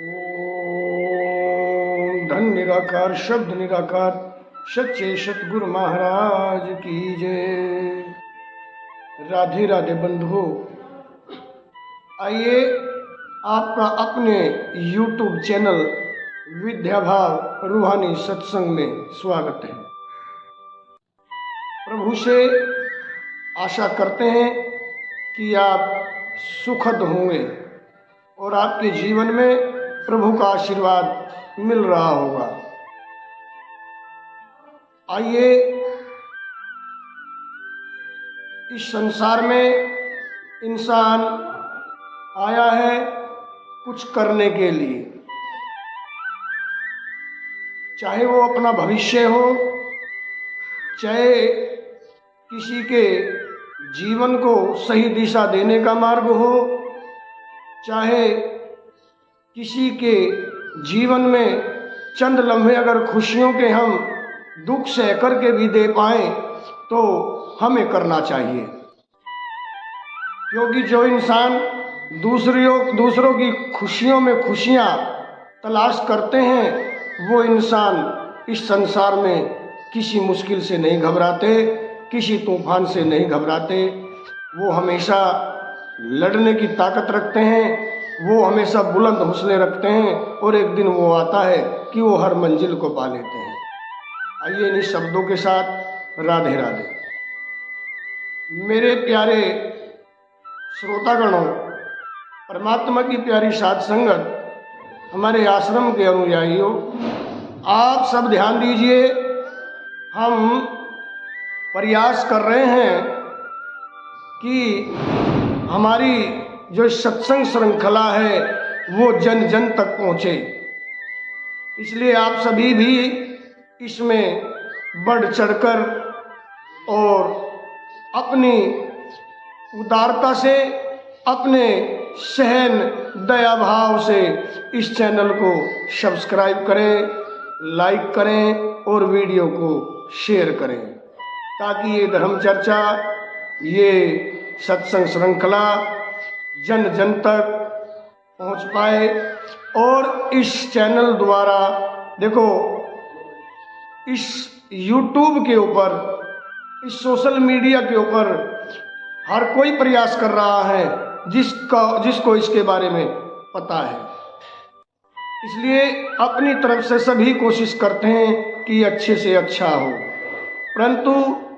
ओम धन निराकार शब्द निराकार सच्चे सतगुरु महाराज की जय। राधे राधे बंधुओं, आइए आपका अपने YouTube चैनल विद्याभाव रूहानी सत्संग में स्वागत है। प्रभु से आशा करते हैं कि आप सुखद होंगे और आपके जीवन में प्रभु का आशीर्वाद मिल रहा होगा। आइए इस संसार में इंसान आया है कुछ करने के लिए, चाहे वो अपना भविष्य हो, चाहे किसी के जीवन को सही दिशा देने का मार्ग हो, चाहे किसी के जीवन में चंद लम्हे अगर खुशियों के हम दुख सह करके भी दे पाएं तो हमें करना चाहिए। क्योंकि जो इंसान दूसरों की खुशियों में खुशियां तलाश करते हैं, वो इंसान इस संसार में किसी मुश्किल से नहीं घबराते, किसी तूफान से नहीं घबराते। वो हमेशा लड़ने की ताकत रखते हैं, वो हमेशा बुलंद हौसले रखते हैं और एक दिन वो आता है कि वो हर मंजिल को पा लेते हैं। आइए इन शब्दों के साथ राधे राधे। मेरे प्यारे श्रोतागणों, परमात्मा की प्यारी साध संगत, हमारे आश्रम के अनुयायियों, आप सब ध्यान दीजिए। हम प्रयास कर रहे हैं कि हमारी जो सत्संग श्रृंखला है वो जन जन तक पहुँचे, इसलिए आप सभी भी इसमें बढ़ चढ़कर और अपनी उदारता से, अपने सहन दया भाव से इस चैनल को सब्सक्राइब करें, लाइक करें और वीडियो को शेयर करें, ताकि ये धर्म चर्चा, ये सत्संग श्रृंखला जन जन तक पहुंच पाए। और इस चैनल द्वारा देखो, इस YouTube के ऊपर, इस सोशल मीडिया के ऊपर हर कोई प्रयास कर रहा है जिसको इसके बारे में पता है। इसलिए अपनी तरफ से सभी कोशिश करते हैं कि अच्छे से अच्छा हो, परंतु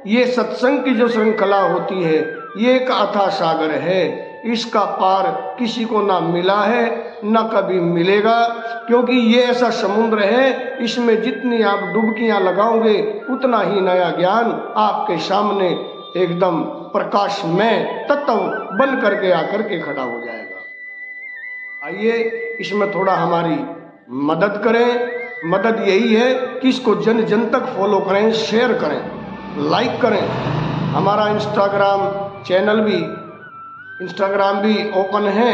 ये सत्संग की जो श्रृंखला होती है ये एक अथाह सागर है। इसका पार किसी को ना मिला है ना कभी मिलेगा, क्योंकि ये ऐसा समुद्र है, इसमें जितनी आप डुबकियां लगाओगे उतना ही नया ज्ञान आपके सामने एकदम प्रकाशमय तत्व बन करके आकर के खड़ा हो जाएगा। आइए इसमें थोड़ा हमारी मदद करें। मदद यही है कि इसको जन जन तक फॉलो करें, शेयर करें, लाइक करें। हमारा इंस्टाग्राम भी ओपन है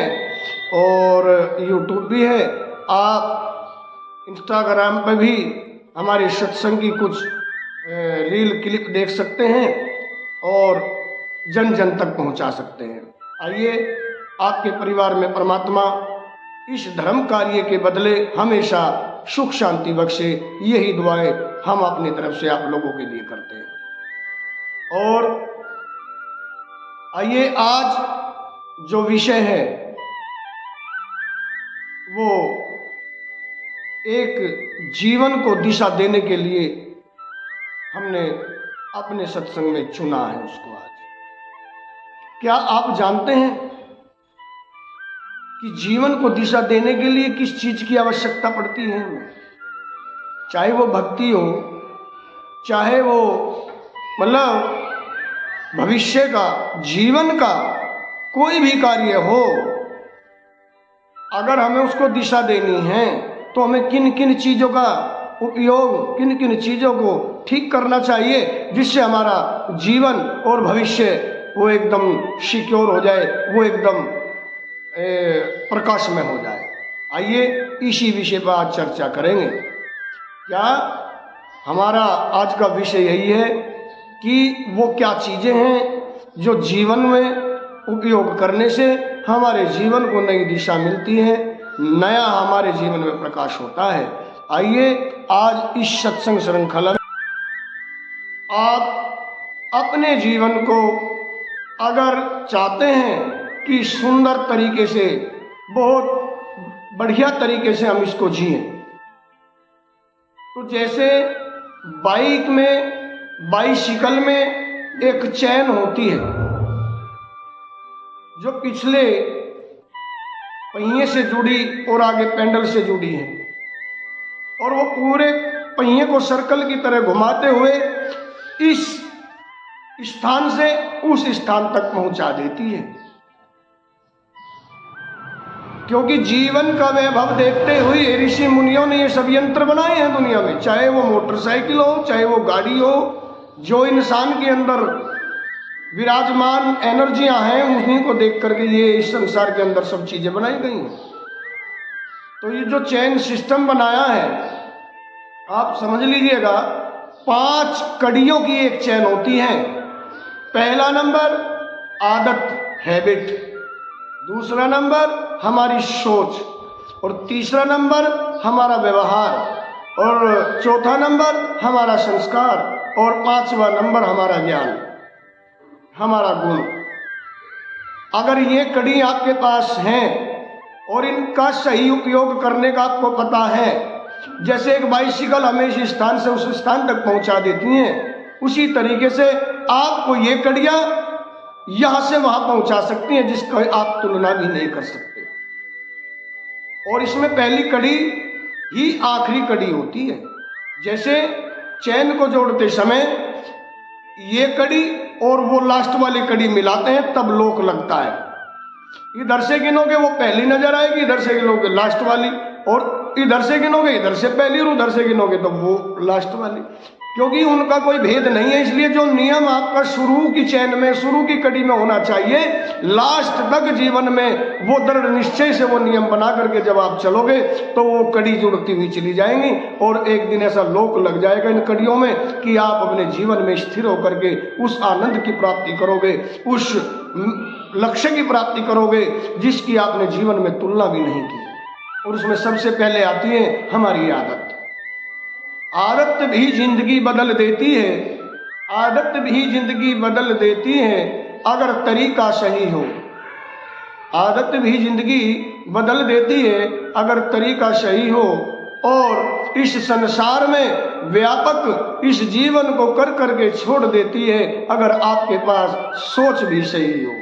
और यूट्यूब भी है। आप इंस्टाग्राम पर भी हमारे सत्संग की कुछ रील क्लिप देख सकते हैं और जन जन तक पहुंचा सकते हैं। आइए आपके परिवार में परमात्मा इस धर्म कार्य के बदले हमेशा सुख शांति बख्शे, यही दुआएं हम अपनी तरफ से आप लोगों के लिए करते हैं। और आइए आज जो विषय है वो एक जीवन को दिशा देने के लिए हमने अपने सत्संग में चुना है उसको। आज क्या आप जानते हैं कि जीवन को दिशा देने के लिए किस चीज की आवश्यकता पड़ती है? चाहे वो भक्ति हो, चाहे वो मतलब भविष्य का, जीवन का कोई भी कार्य हो, अगर हमें उसको दिशा देनी है तो हमें किन किन चीज़ों का उपयोग, किन किन चीज़ों को ठीक करना चाहिए जिससे हमारा जीवन और भविष्य वो एकदम सिक्योर हो जाए, वो एकदम प्रकाश में हो जाए। आइए इसी विषय पर आज चर्चा करेंगे। क्या हमारा आज का विषय यही है कि वो क्या चीज़ें हैं जो जीवन में उपयोग करने से हमारे जीवन को नई दिशा मिलती है, नया हमारे जीवन में प्रकाश होता है। आइए आज इस सत्संग श्रृंखला में आप अपने जीवन को अगर चाहते हैं कि सुंदर तरीके से, बहुत बढ़िया तरीके से हम इसको जिए, तो जैसे बाइसिकल में एक चैन होती है जो पिछले पहिए से जुड़ी और आगे पैडल से जुड़ी है, और वो पूरे पहिए को सर्कल की तरह घुमाते हुए इस स्थान से उस स्थान तक पहुंचा देती है। क्योंकि जीवन का वैभव देखते हुए ऋषि मुनियों ने ये सब यंत्र बनाए हैं दुनिया में, चाहे वो मोटरसाइकिल हो, चाहे वो गाड़ी हो, जो इंसान के अंदर विराजमान एनर्जियां हैं उन्हीं को देख करके ये इस संसार के अंदर सब चीजें बनाई गई हैं। तो ये जो चेन सिस्टम बनाया है, आप समझ लीजिएगा 5 कड़ियों की एक चैन होती है। पहला नंबर आदत, हैबिट, दूसरा नंबर हमारी सोच, और तीसरा नंबर हमारा व्यवहार, और चौथा नंबर हमारा संस्कार, और 5वां नंबर हमारा ज्ञान, हमारा गुण। अगर ये कड़ी आपके पास हैं और इनका सही उपयोग करने का आपको पता है, जैसे एक बाइसिकल हमें इस स्थान से उस स्थान तक पहुंचा देती हैं, उसी तरीके से आपको ये कड़ियां यहां से वहां पहुंचा सकती हैं जिसका आप तुलना भी नहीं कर सकते। और इसमें पहली कड़ी ही आखिरी कड़ी होती है। जैसे चैन को जोड़ते समय ये कड़ी और वो लास्ट वाली कड़ी मिलाते हैं तब लोक लगता है। इधर से गिनोगे वो पहली नजर आएगी, इधर से गिनोगे लास्ट वाली, और इधर से गिनोगे इधर से पहली, और उधर से गिनोगे तो वो लास्ट वाली, क्योंकि उनका कोई भेद नहीं है। इसलिए जो नियम आपका शुरू की चैन में, शुरू की कड़ी में होना चाहिए, लास्ट तक जीवन में वो दृढ़ निश्चय से वो नियम बना करके जब आप चलोगे तो वो कड़ी जुड़ती हुई चली जाएंगी, और एक दिन ऐसा लोक लग जाएगा इन कड़ियों में कि आप अपने जीवन में स्थिर होकर के उस आनंद की प्राप्ति करोगे, उस लक्ष्य की प्राप्ति करोगे जिसकी आपने जीवन में तुलना भी नहीं की। और उसमें सबसे पहले आती है हमारी आदत। आदत भी जिंदगी बदल देती है, आदत भी जिंदगी बदल देती है अगर तरीका सही हो। आदत भी जिंदगी बदल देती है अगर तरीका सही हो, और इस संसार में व्यापक इस जीवन को कर करके छोड़ देती है अगर आपके पास सोच भी सही हो।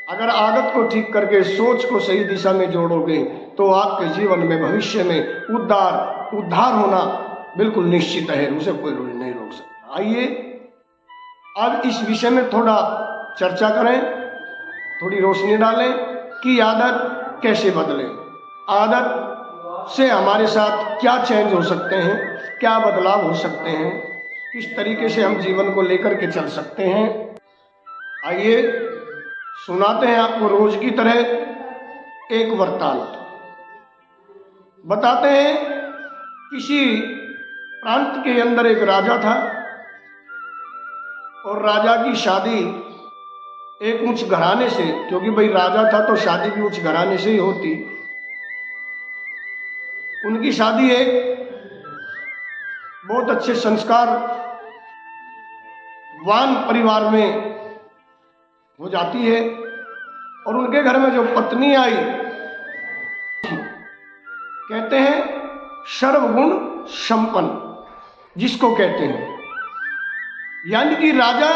अगर आदत को ठीक करके सोच को सही दिशा में जोड़ोगे तो आपके जीवन में भविष्य में उद्धार होना बिल्कुल निश्चित है, उसे कोई नहीं रोक सकता। आइए अब इस विषय में थोड़ा चर्चा करें, थोड़ी रोशनी डालें कि आदत कैसे बदले, आदत से हमारे साथ क्या चेंज हो सकते हैं, क्या बदलाव हो सकते हैं, किस तरीके से हम जीवन को लेकर के चल सकते हैं। आइए सुनाते हैं आपको रोज की तरह एक वृत्तांत। बताते हैं किसी प्रांत के अंदर एक राजा था, और राजा की शादी एक उच्च घराने से, क्योंकि भाई राजा था तो शादी भी उच्च घराने से ही होती। उनकी शादी एक बहुत अच्छे संस्कार वान परिवार में हो जाती है, और उनके घर में जो पत्नी आई, कहते हैं सर्वगुण संपन्न जिसको कहते हैं, यानी कि राजा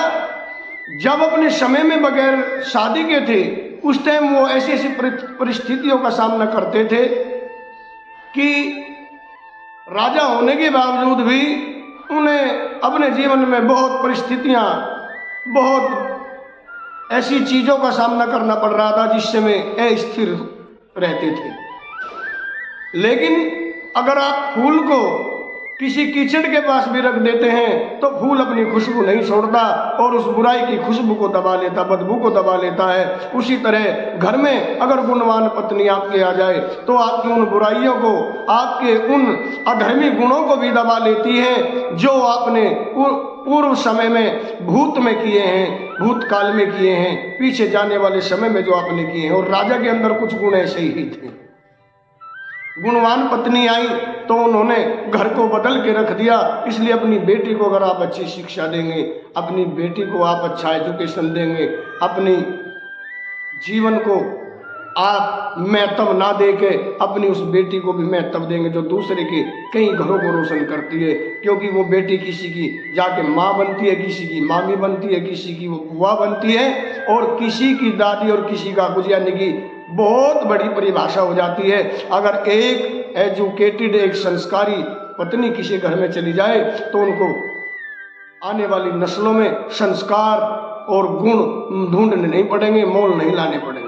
जब अपने समय में बगैर शादी के थे उस टाइम वो ऐसी ऐसी परिस्थितियों का सामना करते थे कि राजा होने के बावजूद भी उन्हें अपने जीवन में बहुत परिस्थितियां, बहुत ऐसी चीजों का सामना करना पड़ रहा था जिससे वे अस्थिर रहते थे। लेकिन अगर आप फूल को किसी कीचड़ के पास भी रख देते हैं तो फूल अपनी खुशबू नहीं छोड़ता और उस बुराई की खुशबू को दबा लेता, बदबू को दबा लेता है। उसी तरह घर में अगर गुणवान पत्नी आपके आ जाए तो आपकी उन बुराइयों को, आपके उन अधर्मी गुणों को भी दबा लेती है जो आपने पूर्व समय में भूत में किए हैं, भूतकाल में किए हैं, पीछे जाने वाले समय में जो आपने किए हैं। और राजा के अंदर कुछ गुण ऐसे ही थे। गुणवान पत्नी आई तो उन्होंने घर को बदल के रख दिया। इसलिए अपनी बेटी को अगर आप अच्छी शिक्षा देंगे, अपनी बेटी को आप अच्छा एजुकेशन देंगे, अपनी जीवन को आप महत्व ना दे के अपनी उस बेटी को भी महत्व देंगे जो दूसरे के कई घरों को रोशन करती है। क्योंकि वो बेटी किसी की जाके माँ बनती है, किसी की मामी बनती है, किसी की वो बुआ बनती है और किसी की दादी और किसी का कुछ, यानी कि बहुत बड़ी परिभाषा हो जाती है। अगर एक एजुकेटेड, एक संस्कारी पत्नी किसी घर में चली जाए तो उनको आने वाली नस्लों में संस्कार और गुण ढूंढने नहीं पड़ेंगे, मोल नहीं लाने पड़ेंगे।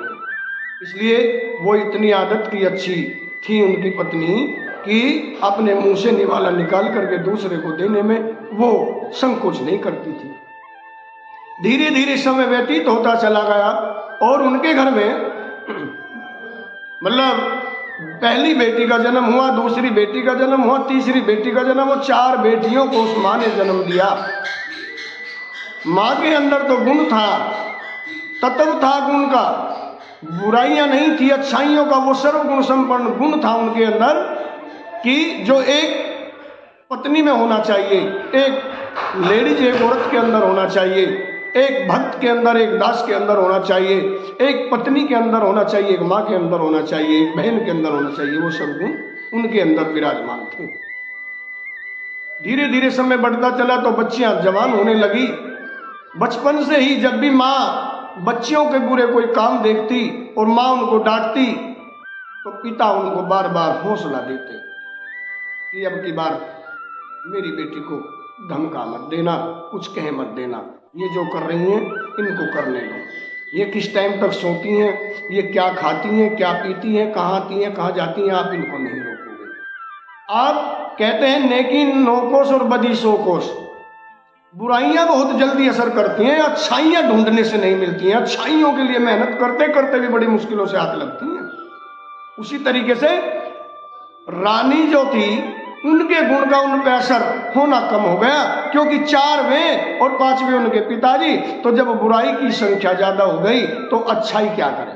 इसलिए वो इतनी आदत की अच्छी थी उनकी पत्नी कि अपने मुंह से निवाला निकाल करके दूसरे को देने में वो संकोच नहीं करती थी। धीरे धीरे समय व्यतीत होता चला गया और उनके घर में मतलब पहली बेटी का जन्म हुआ, दूसरी बेटी का जन्म हुआ, तीसरी बेटी का जन्म हुआ, 4 बेटियों को उस माँ ने जन्म दिया। माँ के अंदर तो गुण था, तत्व था गुण का, बुराइयां नहीं थी, अच्छाइयों का वो सर्वगुण संपन्न गुण था उनके अंदर कि जो एक पत्नी में होना चाहिए, एक लेडीज, एक औरत के अंदर होना चाहिए, एक भक्त के अंदर, एक दास के अंदर होना चाहिए, एक पत्नी के अंदर होना चाहिए, एक माँ के अंदर होना चाहिए, एक बहन के अंदर होना चाहिए। वो सब गुण उनके अंदर विराजमान थे। धीरे धीरे समय बढ़ता चला तो बच्चियां जवान होने लगी। बचपन से ही जब भी माँ बच्चियों के बुरे कोई काम देखती और माँ उनको डांटती तो पिता उनको बार बार हौसला देते कि अब की बार मेरी बेटी को धमका मत देना, कुछ कह मत देना, ये जो कर रही हैं इनको करने दो, ये किस टाइम तक सोती हैं, ये क्या खाती हैं, क्या पीती हैं, कहाँ आती हैं, कहाँ जाती हैं, आप इनको नहीं रोकोगे। आप कहते हैं नेकी 9 कोस और बदी 100 कोस। बुराइयां बहुत जल्दी असर करती हैं, अच्छाइयां ढूंढने से नहीं मिलती हैं। अच्छाइयों के लिए मेहनत करते करते भी बड़ी मुश्किलों से हाथ लगती हैं। उसी तरीके से रानी जो थी उनके गुण का उन पर असर होना कम हो गया क्योंकि 4 वे और 5वें उनके पिताजी। तो जब बुराई की संख्या ज्यादा हो गई तो अच्छाई क्या करे।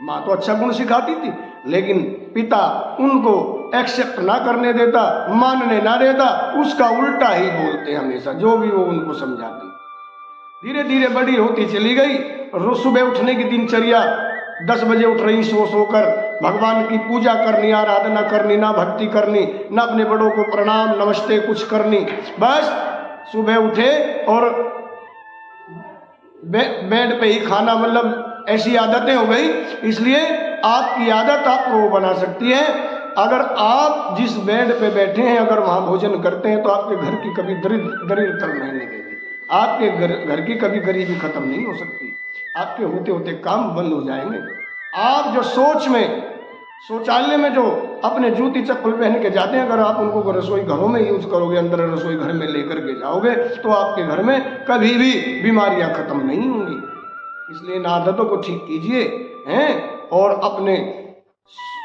माँ तो अच्छा गुण सिखाती थी लेकिन पिता उनको एक्सेप्ट ना करने देता, मानने ना देता, उसका उल्टा ही बोलते हमेशा, जो भी वो उनको समझाती। धीरे धीरे बड़ी होती चली गई। सुबह उठने की दिनचर्या 10 बजे उठ रही, सो कर भगवान की पूजा करनी, आराधना करनी, ना भक्ति करनी, ना अपने बड़ों को प्रणाम नमस्ते कुछ करनी। बस सुबह उठे और बेड पे ही खाना, मतलब ऐसी आदतें हो गई। इसलिए आपकी आदत आपको वो बना सकती है। अगर आप जिस बेड पे बैठे हैं अगर वहां भोजन करते हैं तो आपके घर की कभी दरिद्रता नहीं लगेगी, आपके घर की कभी गरीबी खत्म नहीं हो सकती, आपके होते होते काम बंद हो जाएंगे। आप जो शौचालय में जो अपने जूती चप्पल पहन के जाते हैं, अगर आप उनको रसोई घरों में यूज करोगे, अंदर रसोई घर में लेकर के जाओगे तो आपके घर में कभी भी बीमारियां खत्म नहीं होंगी। इसलिए इन आदतों को ठीक कीजिए हैं और अपने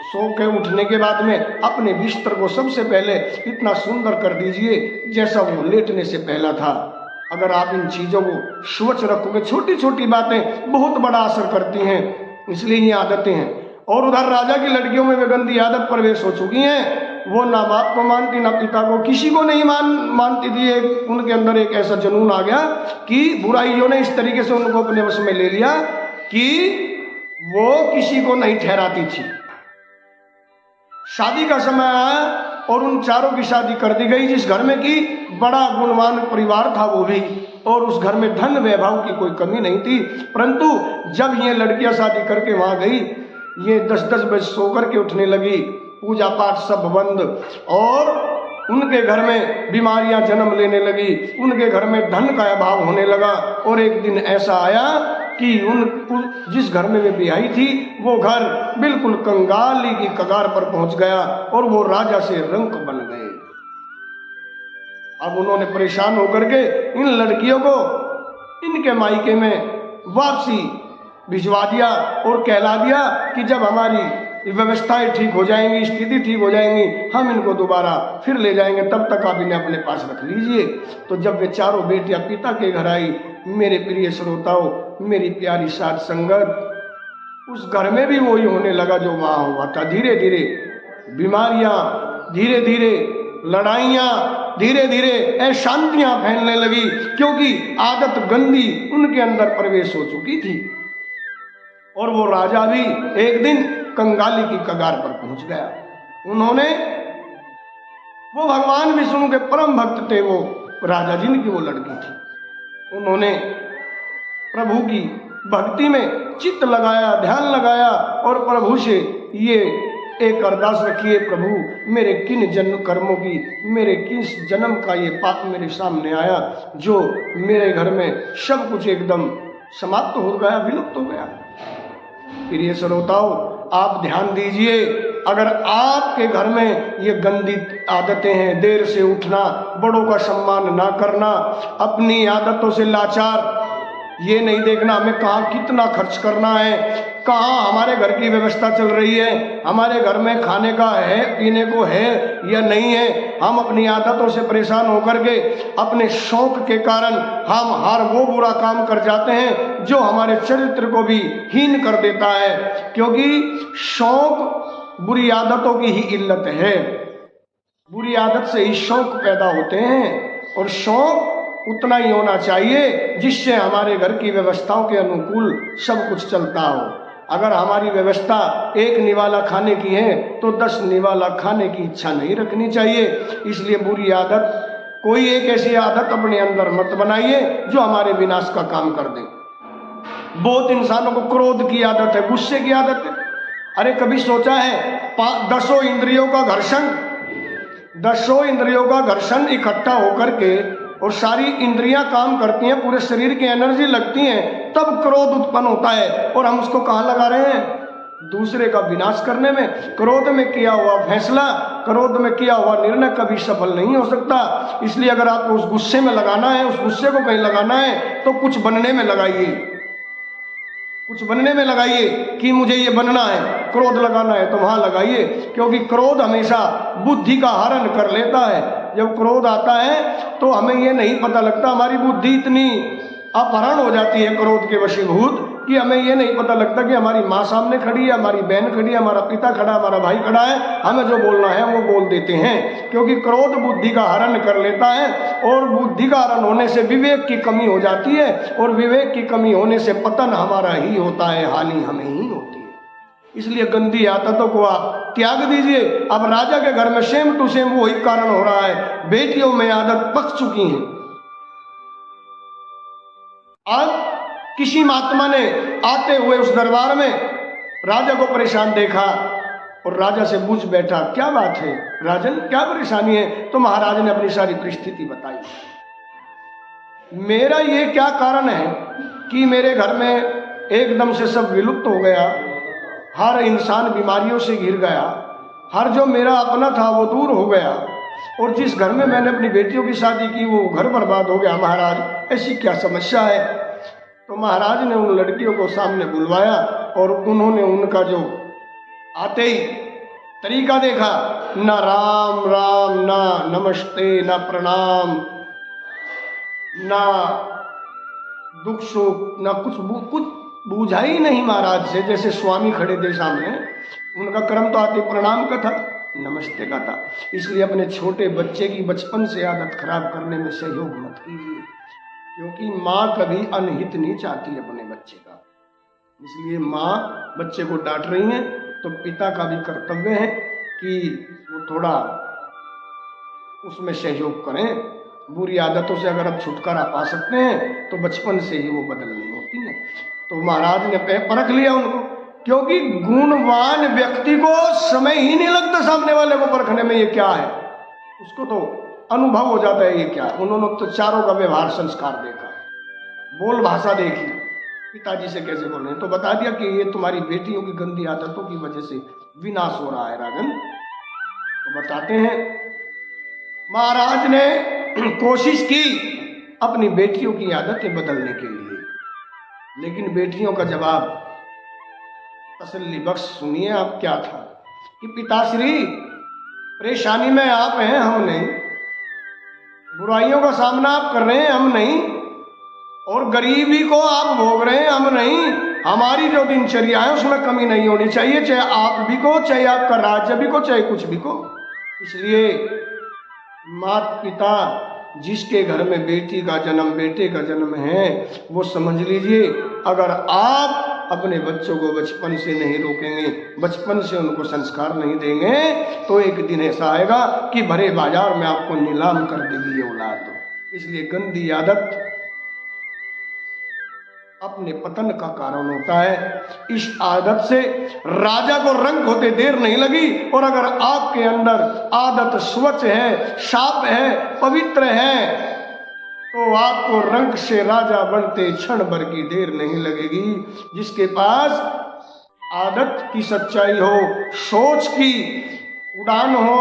सो के उठने के बाद में अपने बिस्तर को सबसे पहले इतना सुंदर कर दीजिए जैसा वो लेटने से पहला था। अगर आप इन चीजों को स्वच्छ रखोगे, छोटी छोटी बातें बहुत बड़ा असर करती हैं, इसलिए ये आदतें हैं। और उधर राजा की लड़कियों में वे गंदी आदत प्रवेश हो चुकी हैं, वो ना बाप को मानती ना पिता को, किसी को नहीं मानती थी। उनके अंदर एक ऐसा जुनून आ गया कि बुराइयों ने इस तरीके से उनको अपने वश में ले लिया कि वो किसी को नहीं ठहराती थी। शादी का समय आया और उन 4 की शादी कर दी गई। जिस घर में की बड़ा गुणवान परिवार था वो भी, और उस घर में धन वैभव की कोई कमी नहीं थी। परंतु जब ये लड़कियां शादी करके वहां गई, ये 10-10 बजे सो करके उठने लगी, पूजा पाठ सब बंद, और उनके घर में बीमारियां जन्म लेने लगी, उनके घर में धन का अभाव होने लगा। और एक दिन ऐसा आया कि जिस घर में वे ब्याही थी वो घर बिल्कुल कंगाली की कगार पर पहुंच गया और वो राजा से रंक बन गए। अब उन्होंने परेशान होकर के इन लड़कियों को इनके मायके में वापसी भिजवा दिया और कहला दिया कि जब हमारी व्यवस्थाएं ठीक हो जाएंगी, स्थिति ठीक हो जाएंगी, हम इनको दोबारा फिर ले जाएंगे, तब तक आप इन्हें अपने पास रख लीजिए। तो जब वे 4 बेटियां पिता के घर आई, मेरे प्रिय श्रोताओं, मेरी प्यारी साथ संगत, उस घर में भी वही होने लगा जो वहां हुआ था। धीरे धीरे बीमारियां, धीरे धीरे लड़ाइयां, धीरे धीरे अशांतियां फैलने लगी, क्योंकि आदत गंदी उनके अंदर प्रवेश हो चुकी थी। और वो राजा भी एक दिन कंगाली की कगार पर पहुंच गया। उन्होंने, वो भगवान विष्णु के परम भक्त थे, वो राजा जिनकी वो लड़की थी, उन्होंने प्रभु की भक्ति में चित्त लगाया, ध्यान लगाया और प्रभु से ये एक अरदास रखी है, प्रभु मेरे किन जन्म कर्मों की, मेरे किस जन्म का ये पाप मेरे सामने आया जो मेरे घर में सब कुछ एकदम समाप्त हो गया, विलुप्त हो गया। प्रिय श्रोताओं, आप ध्यान दीजिए, अगर आपके घर में ये गंदी आदतें हैं, देर से उठना, बड़ों का सम्मान ना करना, अपनी आदतों से लाचार, ये नहीं देखना हमें कहाँ कितना खर्च करना है, कहाँ हमारे घर की व्यवस्था चल रही है, हमारे घर में खाने का है, पीने को है या नहीं है, हम अपनी आदतों से परेशान होकर के अपने शौक के कारण हम हर वो बुरा काम कर जाते हैं जो हमारे चरित्र को भी हीन कर देता है। क्योंकि शौक बुरी आदतों की ही इल्लत है। बुरी आदत से ही शौक पैदा होते हैं, और शौक उतना ही होना चाहिए जिससे हमारे घर की व्यवस्थाओं के अनुकूल सब कुछ चलता हो। अगर हमारी व्यवस्था एक निवाला खाने की है तो 10 निवाला खाने की इच्छा नहीं रखनी चाहिए। इसलिए बुरी आदत, कोई एक ऐसी आदत अपने अंदर मत बनाइए जो हमारे विनाश का काम कर दे। बहुत इंसानों को क्रोध की आदत है, गुस्से की आदत है। अरे कभी सोचा है 10 इंद्रियों का घर्षण, 10 इंद्रियों का घर्षण इकट्ठा होकर के और सारी इंद्रियां काम करती हैं, पूरे शरीर की एनर्जी लगती है, तब क्रोध उत्पन्न होता है। और हम उसको कहाँ लगा रहे हैं? दूसरे का विनाश करने में। क्रोध में किया हुआ फैसला, क्रोध में किया हुआ निर्णय कभी सफल नहीं हो सकता। इसलिए अगर आपको उस गुस्से में लगाना है, उस गुस्से को कहीं लगाना है तो कुछ बनने में लगाइए, कुछ बनने में लगाइए कि मुझे ये बनना है, क्रोध लगाना है तो वहां लगाइए। क्योंकि क्रोध हमेशा बुद्धि का हरण कर लेता है। जब क्रोध आता है तो हमें ये नहीं पता लगता, हमारी बुद्धि इतनी अपहरण हो जाती है क्रोध के वशीभूत कि हमें ये नहीं पता लगता कि हमारी माँ सामने खड़ी है, हमारी बहन खड़ी है, हमारा पिता खड़ा, हमारा भाई खड़ा है, हमें जो बोलना है वो बोल देते हैं। क्योंकि क्रोध बुद्धि का हरण कर लेता है, और बुद्धि का हरण होने से विवेक की कमी हो जाती है, और विवेक की कमी होने से पतन हमारा ही होता है, हानि हमें ही होती है। इसलिए गंदी आदतों को आप त्याग दीजिए। अब राजा के घर में सेम टू सेम वही कारण हो रहा है, बेटियों में आदत पक चुकी है। आज किसी महात्मा ने आते हुए उस दरबार में राजा को परेशान देखा और राजा से पूछ बैठा, क्या बात है राजन, क्या परेशानी है? तो महाराज ने अपनी सारी परिस्थिति बताई। मेरा ये क्या कारण है कि मेरे घर में एकदम से सब विलुप्त हो गया, हर इंसान बीमारियों से घिर गया, हर जो मेरा अपना था वो दूर हो गया, और जिस घर में मैंने अपनी बेटियों की शादी की वो घर बर्बाद हो गया। महाराज, ऐसी क्या समस्या है? तो महाराज ने उन लड़कियों को सामने बुलवाया और उन्होंने उनका जो आते ही तरीका देखा, ना राम राम, ना नमस्ते, ना प्रणाम, ना दुख सुख, ना कुछ बूझा ही नहीं महाराज से। जैसे स्वामी खड़े थे सामने, उनका क्रम तो आते प्रणाम का था, नमस्ते का था। इसलिए अपने छोटे बच्चे की बचपन से आदत खराब करने में सहयोग मत कीजिए, क्योंकि माँ कभी अनहित नहीं चाहती अपने बच्चे का। इसलिए माँ बच्चे को डांट रही है तो पिता का भी कर्तव्य है कि वो थोड़ा उसमें सहयोग करें। बुरी आदतों से अगर आप छुटकारा पा सकते हैं तो बचपन से ही वो बदलनी होती है। तो महाराज ने परख लिया उनको, क्योंकि गुणवान व्यक्ति को समय ही नहीं लगता सामने वाले को परखने में ये क्या है, उसको तो अनुभव हो जाता है ये क्या है। उन्होंने तो चारों का व्यवहार संस्कार देखा, बोल भाषा देखी, पिताजी से कैसे बोल रहे हैं, तो बता दिया कि ये तुम्हारी बेटियों की गंदी आदतों की वजह से विनाश हो रहा है राजन। तो बताते हैं, महाराज ने कोशिश की अपनी बेटियों की आदतें बदलने के लिए, लेकिन बेटियों का जवाब तसल्ली बख्श सुनिए आप क्या था कि पिताश्री, परेशानी में आप हैं, हम नहीं। बुराइयों का सामना आप कर रहे हैं, हम नहीं। और गरीबी को आप भोग रहे हैं, हम नहीं। हमारी जो दिनचर्या है उसमें कमी नहीं होनी चाहिए, चाहे आप भी को, चाहे आपका राज्य भी को, चाहे कुछ भी को। इसलिए माता पिता जिसके घर में बेटी का जन्म, बेटे का जन्म है, वो समझ लीजिए अगर आप अपने बच्चों को बचपन से नहीं रोकेंगे, बचपन से उनको संस्कार नहीं देंगे, तो एक दिन ऐसा आएगा कि भरे बाजार में आपको नीलाम कर देगी ये औलाद। इसलिए गंदी आदत अपने पतन का कारण होता है। इस आदत से राजा को रंग होते देर नहीं लगी, और अगर आपके अंदर आदत स्वच्छ है, साफ है, पवित्र है, तो आपको रंग से राजा बनते क्षण भर की देर नहीं लगेगी। जिसके पास आदत की सच्चाई हो, सोच की उड़ान हो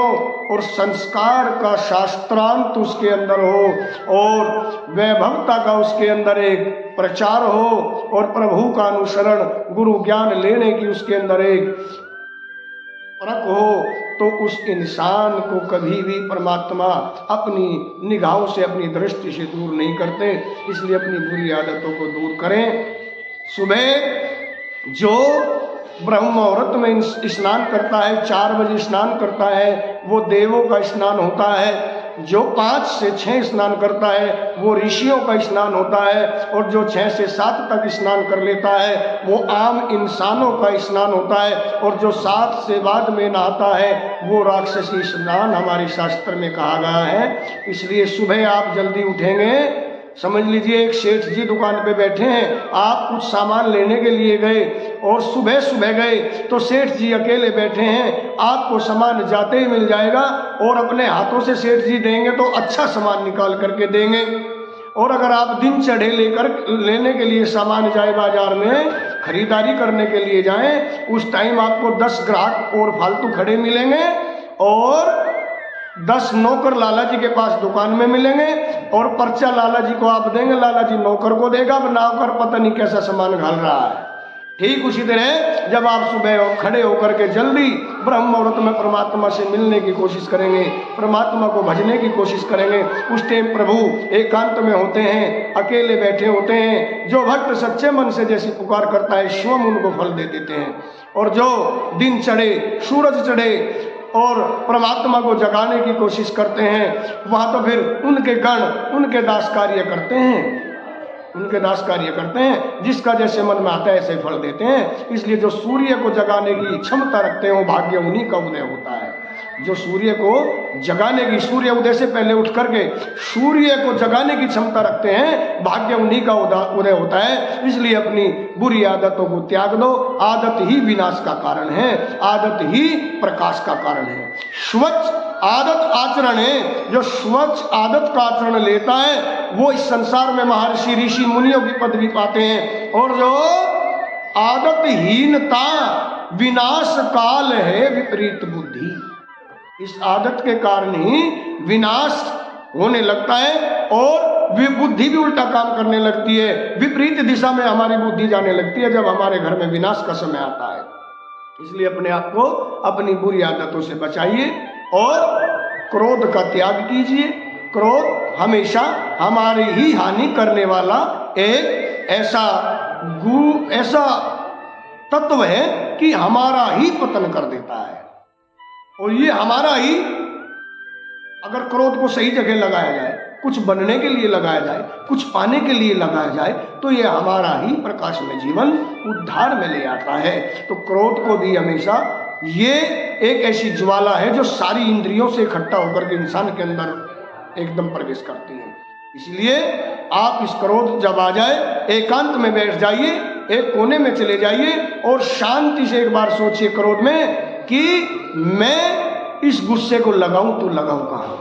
और संस्कार का शास्त्रांत उसके अंदर हो और वैभवता का उसके अंदर एक प्रचार हो और प्रभु का अनुसरण, गुरु ज्ञान लेने की उसके अंदर एक परख हो, तो उस इंसान को कभी भी परमात्मा अपनी निगाहों से, अपनी दृष्टि से दूर नहीं करते। इसलिए अपनी बुरी आदतों को दूर करें। सुबह जो ब्रह्म मुहूर्त में स्नान करता है, 4 बजे स्नान करता है, वो देवों का स्नान होता है। जो 5 से 6 स्नान करता है वो ऋषियों का स्नान होता है, और जो 6 से 7 तक स्नान कर लेता है वो आम इंसानों का स्नान होता है, और जो 7 से बाद में नहाता है वो राक्षसी स्नान हमारे शास्त्र में कहा गया है। इसलिए सुबह आप जल्दी उठेंगे, समझ लीजिए एक सेठ जी दुकान पे बैठे हैं, आप कुछ सामान लेने के लिए गए और सुबह सुबह गए, तो सेठ जी अकेले बैठे हैं, आपको सामान जाते ही मिल जाएगा, और अपने हाथों से सेठ जी देंगे तो अच्छा सामान निकाल करके देंगे। और अगर आप दिन चढ़े लेने के लिए सामान जाए, बाजार में खरीदारी करने के लिए जाएं, उस टाइम आपको 10 ग्राहक और फालतू खड़े मिलेंगे, और 10 नौकर लाला जी के पास दुकान में मिलेंगे, और पर्चा लाला जी को आप देंगे, लाला जी नौकर को देगा, नौकर पता नहीं कैसा सामान घाल रहा है। ठीक उसी तरह जब आप सुबह खड़े होकर के जल्दी ब्रह्म मुहूर्त में परमात्मा से मिलने की कोशिश करेंगे, परमात्मा को भजने की कोशिश करेंगे, उस टाइम प्रभु एकांत में होते हैं, अकेले बैठे होते हैं। जो भक्त सच्चे मन से जैसी पुकार करता है स्वयं उनको फल दे देते हैं। और जो दिन चढ़े, सूरज चढ़े और परमात्मा को जगाने की कोशिश करते हैं, वहां तो फिर उनके गण उनके दास कार्य करते हैं, उनके दास कार्य करते हैं, जिसका जैसे मन में आता है ऐसे फल देते हैं। इसलिए जो सूर्य को जगाने की क्षमता रखते हैं वो भाग्य उन्हीं का उदय होता है। जो सूर्य को जगाने की, सूर्य उदय से पहले उठ करके सूर्य को जगाने की क्षमता रखते हैं, भाग्य उन्हीं का उदय होता है। इसलिए अपनी बुरी आदतों को त्याग दो। आदत ही विनाश का कारण है, आदत ही प्रकाश का कारण है। स्वच्छ आदत आचरण है, जो स्वच्छ आदत का आचरण लेता है वो इस संसार में महर्षि ऋषि मुनियों की पदवी पाते हैं। और जो आदतहीनता विनाश काल है विपरीत बुद्धि, इस आदत के कारण ही विनाश होने लगता है और बुद्धि भी उल्टा काम करने लगती है, विपरीत दिशा में हमारी बुद्धि जाने लगती है जब हमारे घर में विनाश का समय आता है। इसलिए अपने आप को अपनी बुरी आदतों से बचाइए और क्रोध का त्याग कीजिए। क्रोध हमेशा हमारी ही हानि करने वाला एक ऐसा तत्व है कि हमारा ही पतन कर देता है। और ये हमारा ही, अगर क्रोध को सही जगह लगाया जाए, कुछ बनने के लिए लगाया जाए, कुछ पाने के लिए लगाया जाए, तो ये हमारा ही प्रकाश में जीवन उद्धार में ले आता है। तो क्रोध को भी हमेशा, ये एक ऐसी ज्वाला है जो सारी इंद्रियों से इकट्ठा होकर के इंसान के अंदर एकदम प्रवेश करती है। इसलिए आप इस क्रोध जब आ जाए, एकांत में बैठ जाइए, एक कोने में चले जाइए और शांति से एक बार सोचिए क्रोध में कि मैं इस गुस्से को लगाऊं तो लगाऊं कहां।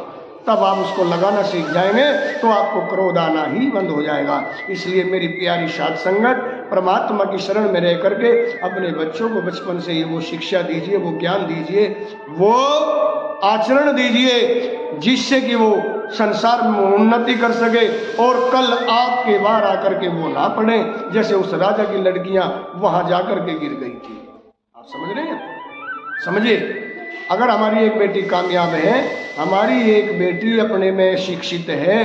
तब आप उसको लगाना सीख जाएंगे तो आपको क्रोध आना ही बंद हो जाएगा। इसलिए मेरी प्यारी साध संगत, परमात्मा की शरण में रह करके अपने बच्चों को बचपन से ही वो शिक्षा दीजिए, वो ज्ञान दीजिए, वो आचरण दीजिए, जिससे कि वो संसार में उन्नति कर सके और कल आपके बाहर आकर के वो ना पड़े जैसे उस राजा की लड़कियां वहां जाकर के गिर गई थी। आप समझ रहे हैं? समझिए, अगर हमारी एक बेटी कामयाब है, हमारी एक बेटी अपने में शिक्षित है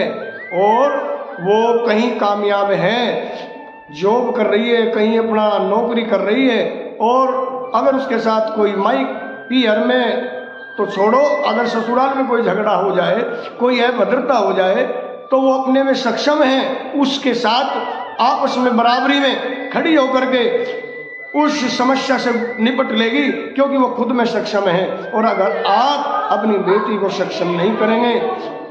और वो कहीं कामयाब है, जॉब कर रही है, कहीं अपना नौकरी कर रही है, और अगर उसके साथ कोई माई पियर में तो छोड़ो, अगर ससुराल में कोई झगड़ा हो जाए, कोई अभद्रता हो जाए, तो वो अपने में सक्षम है उसके साथ आपस में बराबरी में खड़ी होकर के उस समस्या से निपट लेगी, क्योंकि वो खुद में सक्षम है। और अगर आप अपनी बेटी को सक्षम नहीं करेंगे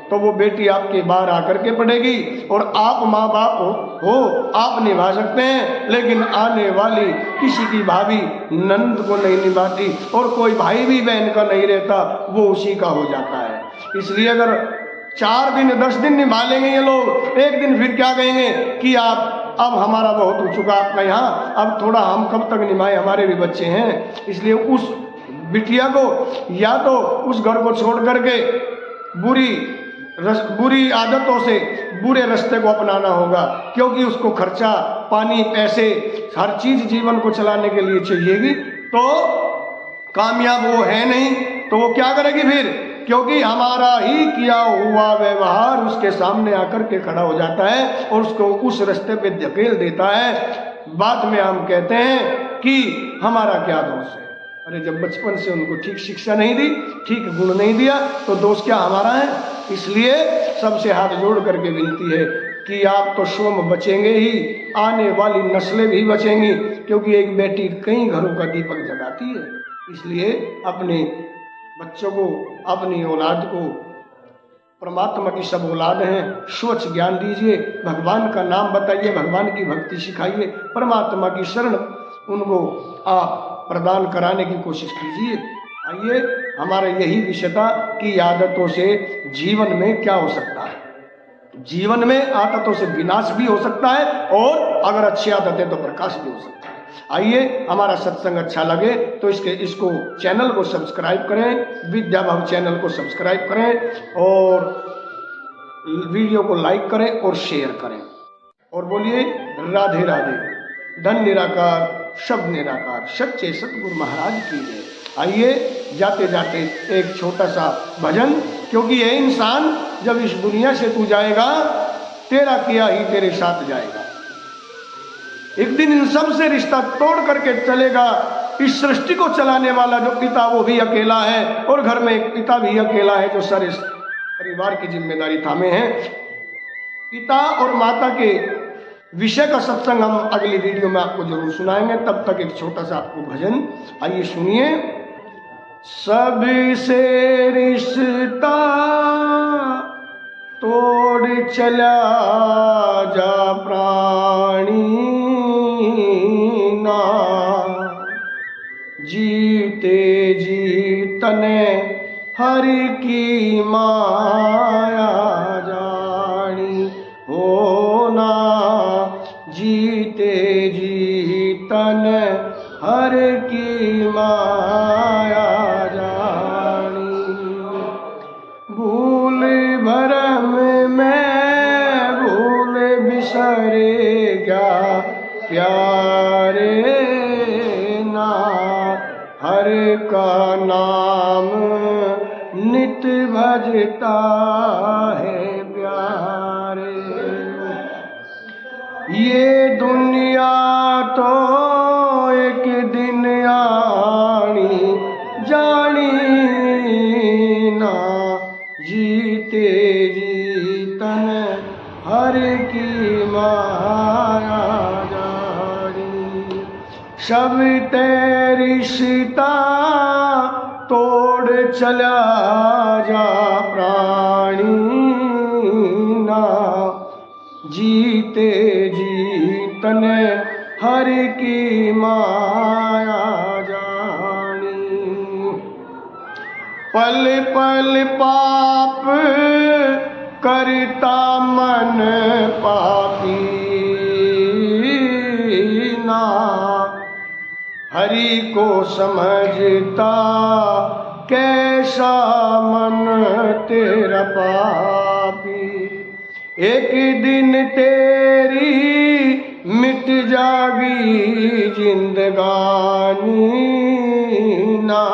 तो वो बेटी आपके बाहर आकर के पड़ेगी। और आप माँ बाप हो, आप निभा सकते हैं, लेकिन आने वाली किसी की भाभी नंद को नहीं निभाती, और कोई भाई भी बहन का नहीं रहता, वो उसी का हो जाता है। इसलिए अगर 4 दिन 10 दिन निभा लेंगे ये लोग, एक दिन फिर क्या कहेंगे कि आप अब हमारा बहुत हो चुका आपका यहाँ, अब थोड़ा हम कब तक निभाए, हमारे भी बच्चे हैं। इसलिए उस बिटिया को या तो उस घर को छोड़ करके बुरी आदतों से बुरे रास्ते को अपनाना होगा, क्योंकि उसको खर्चा पानी पैसे हर चीज जीवन को चलाने के लिए चाहिएगी। तो कामयाब वो है नहीं तो वो क्या करेगी फिर, क्योंकि हमारा ही किया हुआ व्यवहार उसके सामने आकर के खड़ा हो जाता है और उसको उस रास्ते पे धकेल देता है। बाद में हम कहते हैं कि हमारा क्या दोष है। अरे जब बचपन से उनको ठीक शिक्षा नहीं दी, ठीक गुण नहीं दिया, तो दोष क्या हमारा है। इसलिए सबसे हाथ जोड़ करके विनती है कि आप तो स्वयं बचेंगे ही, आने वाली नस्लें भी बचेंगी, क्योंकि एक बेटी कई घरों का दीपक जगाती है। इसलिए अपने बच्चों को, अपनी औलाद को, परमात्मा की सब औलाद हैं, स्वच्छ ज्ञान दीजिए, भगवान का नाम बताइए, भगवान की भक्ति सिखाइए, परमात्मा की शरण उनको आप प्रदान कराने की कोशिश कीजिए। आइए, हमारा यही विषय था कि आदतों से जीवन में क्या हो सकता है। जीवन में आदतों से विनाश भी हो सकता है, और अगर अच्छी आदत है तो प्रकाश भी हो सकता है। आइए, हमारा सत्संग अच्छा लगे तो इसको चैनल को सब्सक्राइब करें, विद्या भाव चैनल को सब्सक्राइब करें, और वीडियो को लाइक करें और शेयर करें, और बोलिए राधे राधे। धन निराकार, शब्द निराकार, सच्चे सतगुरु महाराज की जय। आइए, जाते जाते एक छोटा सा भजन, क्योंकि ये इंसान जब इस दुनिया से तू जाएगा, तेरा किया ही तेरे साथ जाएगा। एक दिन इन सब से रिश्ता तोड़ करके चलेगा। इस सृष्टि को चलाने वाला जो पिता, वो भी अकेला है, और घर में एक पिता भी अकेला है जो सारे परिवार की जिम्मेदारी थामे हैं। पिता और माता के विषय का सत्संग हम अगली वीडियो में आपको जरूर सुनाएंगे। तब तक एक छोटा सा आपको भजन आइए सुनिए। सबसे रिश्ता तोड़ चला जा प्राणी ना, जीते जी तने हरि की माया जानी होना, जीते जी तने हरि की माया जानी। भूल भरम में भूल बिसरे क्या प्यारे ना, हर का नाम नित भजता है प्यारे। ये दुनिया तो एक दिन आनी जानी ना, जीते जीतन हर की माया जानी। सब तेरी सीता तोड़ चला जा प्राणी ना, जीते जीतन हर की माया जानी। पल पल पाप करता मन पापी ना, हरि को समझता कैसा मन तेरा पापी। एक दिन तेरी मिट जागी जिंदगानी ना,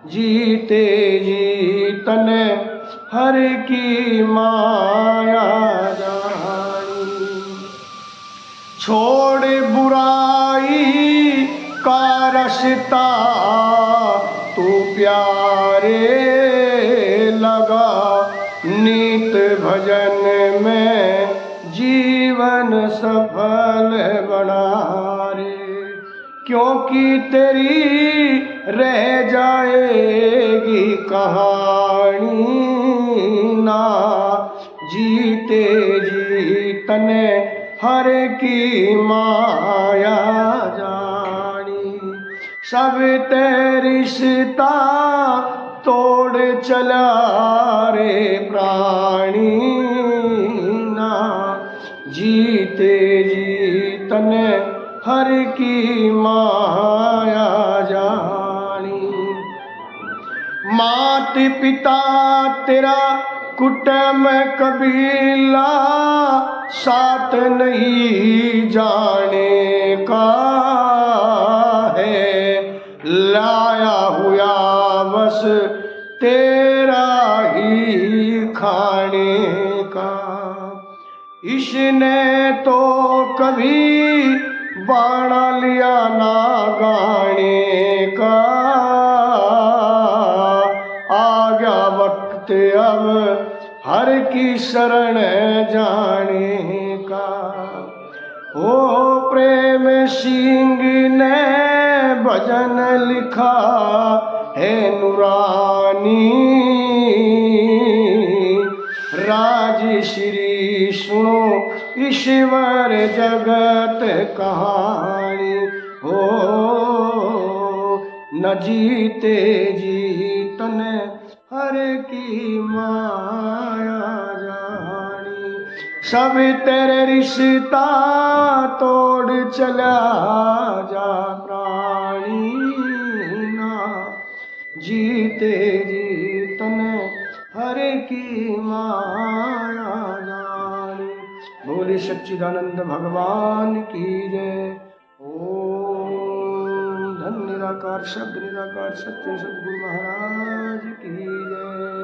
जीते जीतन हर की माया जानी। छोड़ बुराई का रास्ता तू प्यारे लगा, नित भजन में जीवन सफल बना रे। क्योंकि तेरी रह जाएगी कहानी, ना जीते जी तने हर की माया जानी। सब ते रिश्ता तोड़ चला रे प्राणी, ना जीते जी तने हर की माया जानी। मात पिता तेरा कुटुंब कबीला साथ नहीं जाने का है, लाया हुआ बस तेरा ही खाने का। इसने तो कभी बाणा लिया ना गाने का, आ गया वक्त अब हर की शरण जाने का। ओ प्रेम सिंह ने भजन लिखा है नूरानी, राज श्री सुनो ईश्वर जगत कहानी। हो न जीते जीतन हर की माया जानी। सब तेरे रिश्ता तोड़ चला जा प्राणी, ना जीते जीतन हर की माया जानी। बोले सच्चिदानंद भगवान की जय। ओम धन निराकार शब्द निराकार सत्य सद्गुरु महाराज की जय।